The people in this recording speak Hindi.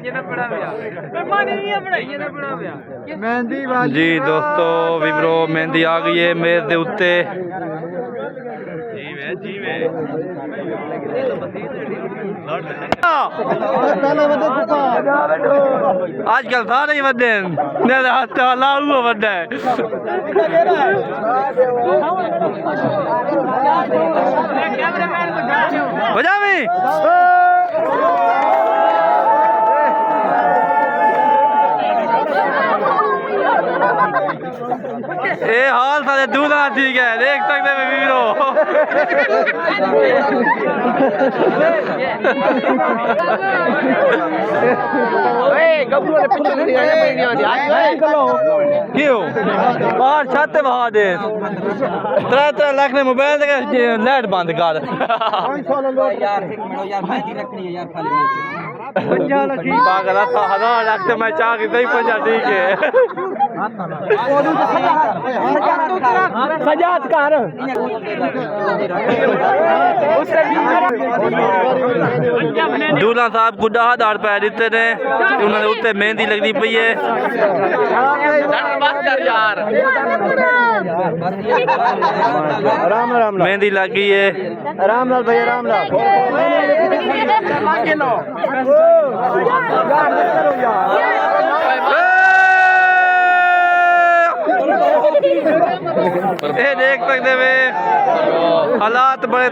जी दोस्तों विप्रो मेहंदी आ गई है मेज के उत्ते। आजकल सारे ही बड़े हाथ लाऊ बड़ा है। बजावी ये हाल सारे दूल्हा ठीक है देख सकते हैं वीरो। क्यों बाहर छत बहा दे 3 लाख ने मोबाइल लाइट बंद कर पागल 1000 लाख तो मैं चाह के नहीं पंजा ठीक है। दूल्हा साहब को 10,000 रुपए दिते ने उन्होंने उत्ते मेहंदी लगनी पई है। मेहंदी लग गई है। राम लाल भैया राम लाल ये देख सकते वे हालात बड़े